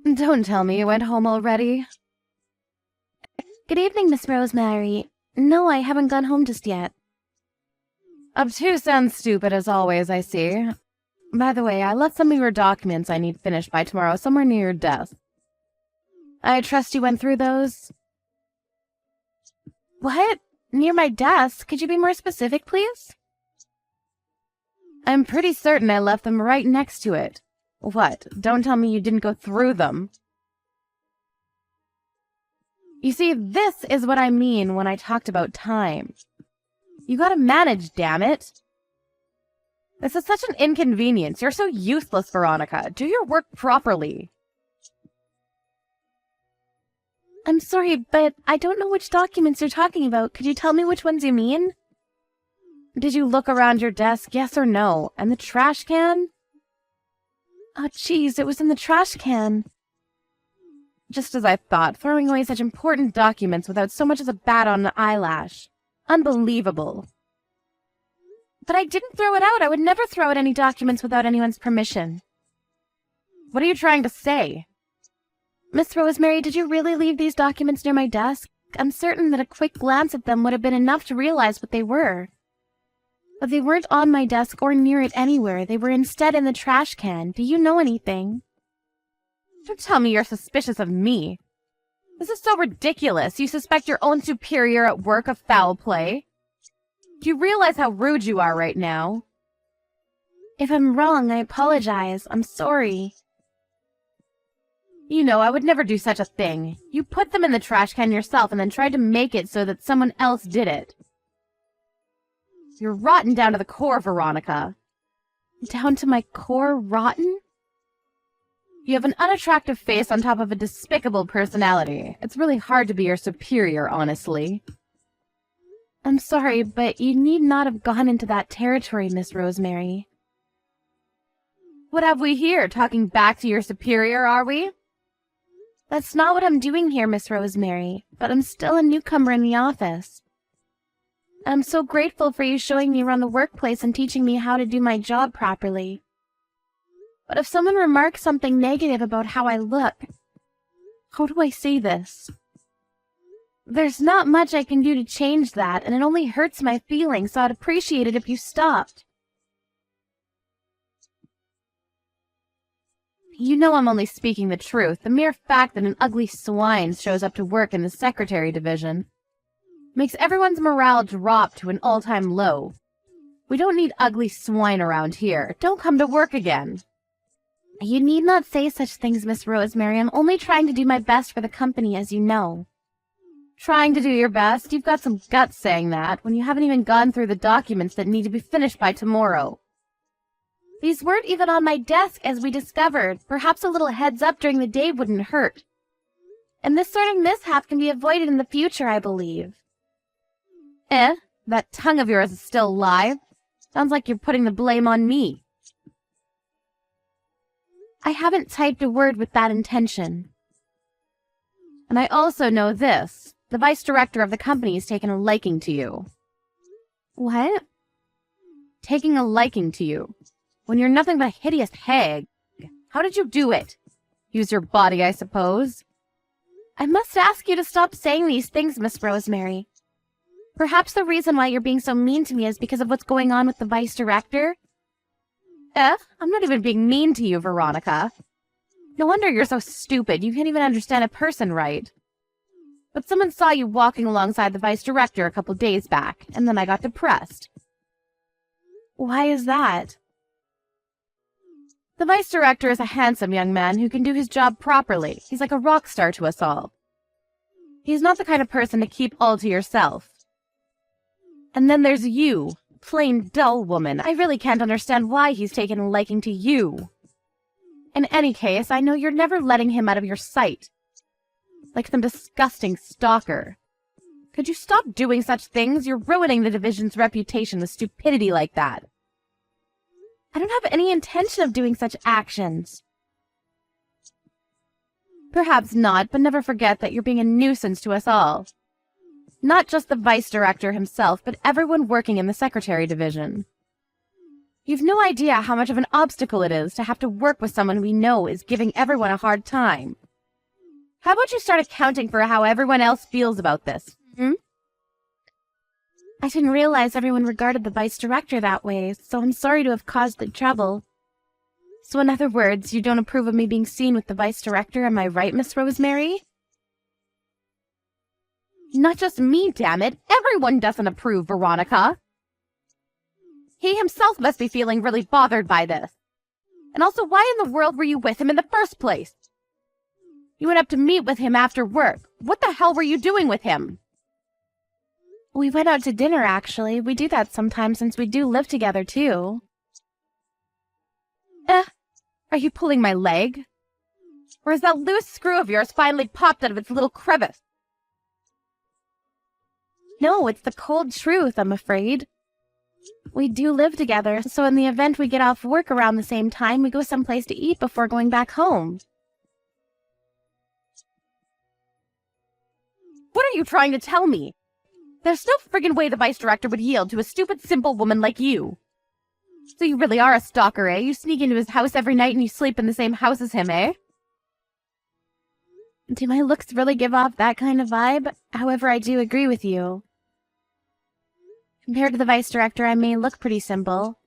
Don't tell me you went home already. Good evening, Miss Rosemary. No, I haven't gone home just yet. Obtuse and stupid as always, I see. By the way, I left some of your documents I need finished by tomorrow somewhere near your desk. I trust you went through those? What? Near my desk? Could you be more specific, please? I'm pretty certain I left them right next to it. What? Don't tell me you didn't go through them. You see, this is what I mean when I talked about time. You gotta manage, damn it. This is such an inconvenience. You're so useless, Veronica. Do your work properly. I'm sorry, but I don't know which documents you're talking about. Could you tell me which ones you mean? Did you look around your desk, yes or no? And the trash can? Oh, jeez, it was in the trash can. Just as I thought, throwing away such important documents without so much as a bat on an eyelash. Unbelievable. But I didn't throw it out. I would never throw out any documents without anyone's permission. What are you trying to say? Miss Rosemary, did you really leave these documents near my desk? I'm certain that a quick glance at them would have been enough to realize what they were. But they weren't on my desk or near it anywhere. They were instead in the trash can. Do you know anything? Don't tell me you're suspicious of me. This is so ridiculous. You suspect your own superior at work of foul play? Do you realize how rude you are right now? If I'm wrong, I apologize. I'm sorry. You know, I would never do such a thing. You put them in the trash can yourself and then tried to make it so that someone else did it. You're rotten down to the core, Veronica. Down to my core, rotten? You have an unattractive face on top of a despicable personality. It's really hard to be your superior, honestly. I'm sorry, but you need not have gone into that territory, Miss Rosemary. What have we here? Talking back to your superior, are we? That's not what I'm doing here, Miss Rosemary, but I'm still a newcomer in the office. I'm so grateful for you showing me around the workplace and teaching me how to do my job properly. But if someone remarks something negative about how I look, how do I say this? There's not much I can do to change that, and it only hurts my feelings, so I'd appreciate it if you stopped. You know I'm only speaking the truth. The mere fact that an ugly swine shows up to work in the secretary division makes everyone's morale drop to an all-time low. We don't need ugly swine around here. Don't come to work again. You need not say such things, Miss Rosemary. I'm only trying to do my best for the company, as you know. Trying to do your best? You've got some guts saying that, when you haven't even gone through the documents that need to be finished by tomorrow. These weren't even on my desk, as we discovered. Perhaps a little heads up during the day wouldn't hurt. And this sort of mishap can be avoided in the future, I believe. That tongue of yours is still live? Sounds like you're putting the blame on me. I haven't typed a word with that intention. And I also know this. The vice director of the company has taken a liking to you. What? Taking a liking to you. When you're nothing but a hideous hag. How did you do it? Use your body, I suppose. I must ask you to stop saying these things, Miss Rosemary. Perhaps the reason why you're being so mean to me is because of what's going on with the vice director? I'm not even being mean to you, Veronica. No wonder you're so stupid. You can't even understand a person right. But someone saw you walking alongside the vice director a couple days back, and then I got depressed. Why is that? The vice director is a handsome young man who can do his job properly. He's like a rock star to us all. He's not the kind of person to keep all to yourself. And then there's you, plain dull woman. I really can't understand why he's taken a liking to you. In any case, I know you're never letting him out of your sight. Like some disgusting stalker. Could you stop doing such things? You're ruining the division's reputation with stupidity like that. I don't have any intention of doing such actions. Perhaps not, but never forget that you're being a nuisance to us all. Not just the vice director himself, but everyone working in the secretary division. You've no idea how much of an obstacle it is to have to work with someone we know is giving everyone a hard time. How about you start accounting for how everyone else feels about this, hmm? I didn't realize everyone regarded the vice director that way, so I'm sorry to have caused the trouble. So in other words, you don't approve of me being seen with the vice director, am I right, Miss Rosemary? Not just me, damn it. Everyone doesn't approve, Veronica. He himself must be feeling really bothered by this. And also, why in the world were you with him in the first place? You went up to meet with him after work. What the hell were you doing with him? We went out to dinner, actually. We do that sometimes since we do live together, too. Are you pulling my leg? Or has that loose screw of yours finally popped out of its little crevice? No, it's the cold truth, I'm afraid. We do live together, so in the event we get off work around the same time, we go someplace to eat before going back home. What are you trying to tell me? There's no friggin' way the vice director would yield to a stupid, simple woman like you. So you really are a stalker, eh? You sneak into his house every night and you sleep in the same house as him, eh? Do my looks really give off that kind of vibe? However, I do agree with you. Compared to the vice director, I may look pretty simple.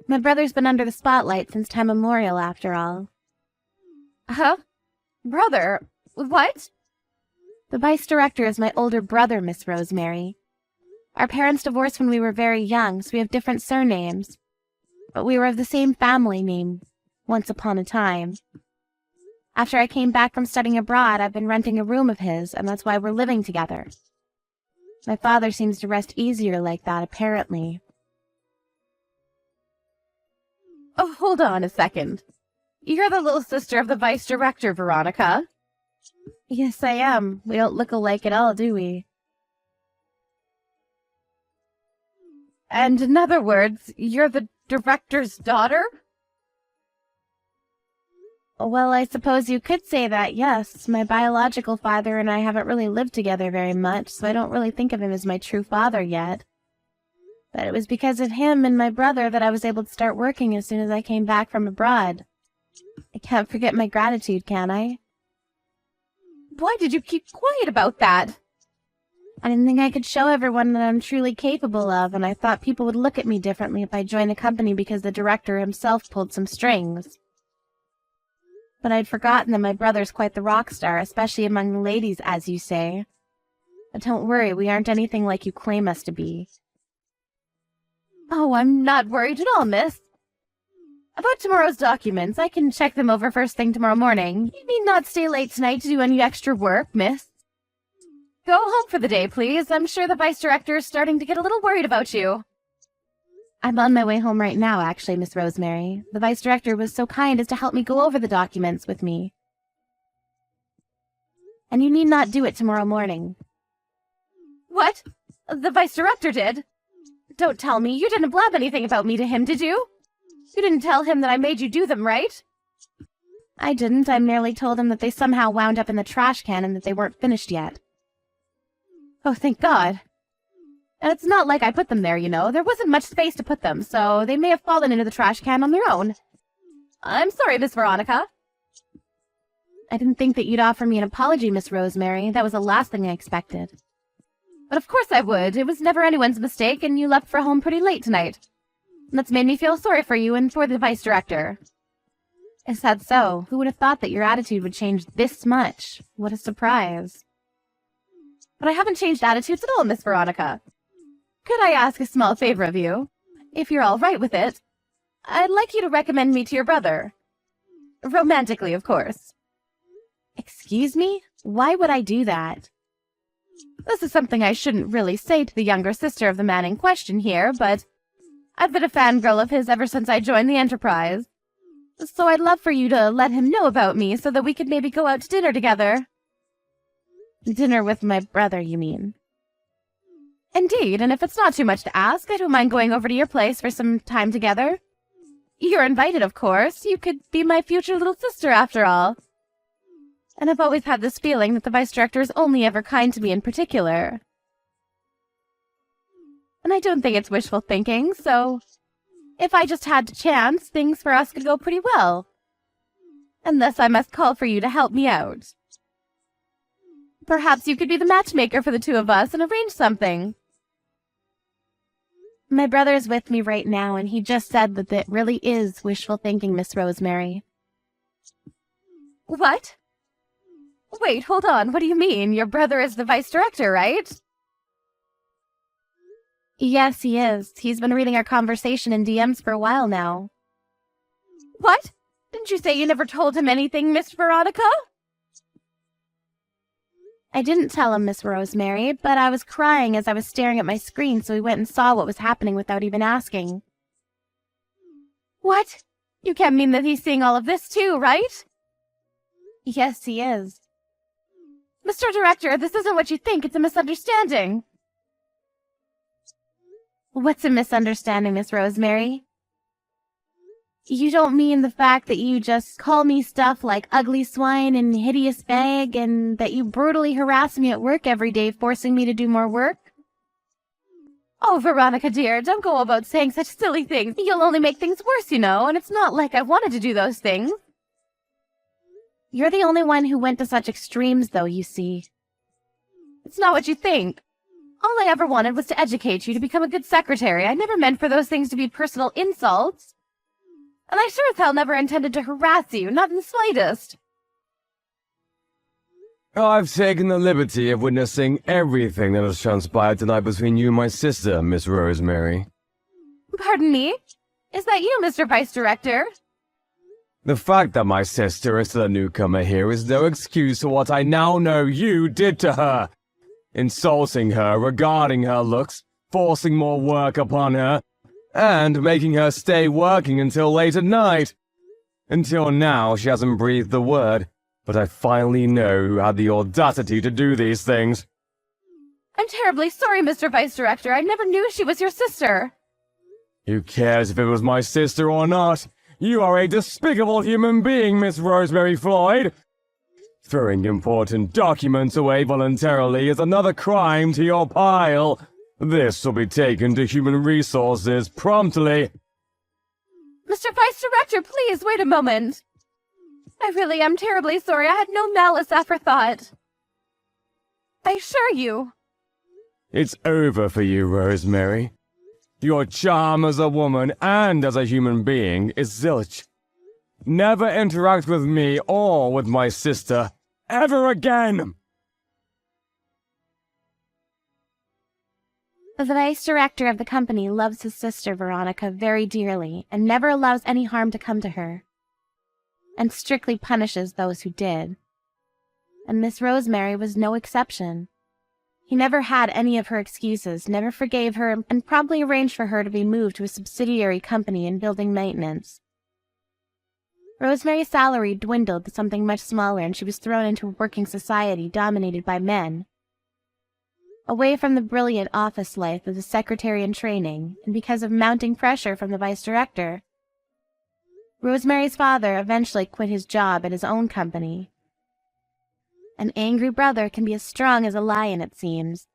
My brother's been under the spotlight since time immemorial, after all. Huh? Brother? What? The vice director is my older brother, Miss Rosemary. Our parents divorced when we were very young, so we have different surnames. But we were of the same family name, once upon a time. After I came back from studying abroad, I've been renting a room of his, and that's why we're living together. My father seems to rest easier like that, apparently. Oh, hold on a second. You're the little sister of the vice director, Veronica. Yes, I am. We don't look alike at all, do we? And in other words, you're the director's daughter? Well, I suppose you could say that, yes. My biological father and I haven't really lived together very much, so I don't really think of him as my true father yet. But it was because of him and my brother that I was able to start working as soon as I came back from abroad. I can't forget my gratitude, can I? Why did you keep quiet about that? I didn't think I could show everyone that I'm truly capable of, and I thought people would look at me differently if I joined the company because the director himself pulled some strings. But I'd forgotten that my brother's quite the rock star, especially among the ladies, as you say. But don't worry, we aren't anything like you claim us to be. Oh, I'm not worried at all, miss. About tomorrow's documents, I can check them over first thing tomorrow morning. You need not stay late tonight to do any extra work, miss. Go home for the day, please. I'm sure the vice director is starting to get a little worried about you. I'm on my way home right now, actually, Miss Rosemary. The vice director was so kind as to help me go over the documents with me. And you need not do it tomorrow morning. What? The vice director did? Don't tell me. You didn't blab anything about me to him, did you? You didn't tell him that I made you do them, right? I didn't. I merely told him that they somehow wound up in the trash can and that they weren't finished yet. Oh, thank God. And it's not like I put them there, you know. There wasn't much space to put them, so they may have fallen into the trash can on their own. I'm sorry, Miss Veronica. I didn't think that you'd offer me an apology, Miss Rosemary. That was the last thing I expected. But of course I would. It was never anyone's mistake, and you left for home pretty late tonight. And that's made me feel sorry for you and for the vice director. Is that so? Who would have thought that your attitude would change this much? What a surprise. But I haven't changed attitudes at all, Miss Veronica. Could I ask a small favor of you? If you're all right with it, I'd like you to recommend me to your brother. Romantically, of course. Excuse me? Why would I do that? This is something I shouldn't really say to the younger sister of the man in question here, but I've been a fangirl of his ever since I joined the Enterprise. So I'd love for you to let him know about me so that we could maybe go out to dinner together. Dinner with my brother, you mean? Indeed, and if it's not too much to ask, I don't mind going over to your place for some time together. You're invited, of course. You could be my future little sister, after all. And I've always had this feeling that the vice director is only ever kind to me in particular. And I don't think it's wishful thinking, so If I just had the chance, things for us could go pretty well. And thus I must call for you to help me out. Perhaps you could be the matchmaker for the two of us and arrange something. My brother is with me right now, and he just said that it really is wishful thinking, Miss Rosemary. What? Wait, hold on. What do you mean? Your brother is the vice director, right? Yes, he is. He's been reading our conversation in DMs for a while now. What? Didn't you say you never told him anything, Miss Veronica? I didn't tell him, Miss Rosemary, but I was crying as I was staring at my screen, so he went and saw what was happening without even asking. What? You can't mean that he's seeing all of this too, right? Yes, he is. Mr. Director, this isn't what you think. It's a misunderstanding. What's a misunderstanding, Miss Rosemary? You don't mean the fact that you just call me stuff like ugly swine and hideous bag, and that you brutally harass me at work every day, forcing me to do more work? Oh, Veronica dear, don't go about saying such silly things. You'll only make things worse, you know, and it's not like I wanted to do those things. You're the only one who went to such extremes, though, you see. It's not what you think. All I ever wanted was to educate you to become a good secretary. I never meant for those things to be personal insults. And I sure as hell never intended to harass you, not in the slightest. I've taken the liberty of witnessing everything that has transpired tonight between you and my sister, Miss Rosemary. Pardon me? Is that you, Mr. Vice Director? The fact that my sister is still a newcomer here is no excuse for what I now know you did to her. Insulting her regarding her looks, forcing more work upon her, and making her stay working until late at night. Until now, she hasn't breathed a word, but I finally know who had the audacity to do these things. I'm terribly sorry, Mr. Vice Director. I never knew she was your sister. Who cares if it was my sister or not? You are a despicable human being, Miss Rosemary Floyd. Throwing important documents away voluntarily is another crime to your pile. This will be taken to Human Resources promptly. Mr. Vice Director, please wait a moment. I really am terribly sorry. I had no malice aforethought. I assure you. It's over for you, Rosemary. Your charm as a woman and as a human being is zilch. Never interact with me or with my sister ever again! The vice director of the company loves his sister, Veronica, very dearly, and never allows any harm to come to her, and strictly punishes those who did. And Miss Rosemary was no exception. He never had any of her excuses, never forgave her, and promptly arranged for her to be moved to a subsidiary company in building maintenance. Rosemary's salary dwindled to something much smaller, and she was thrown into a working society dominated by men. Away from the brilliant office life of the secretary in training, and because of mounting pressure from the vice director, Rosemary's father eventually quit his job at his own company. An angry brother can be as strong as a lion, it seems.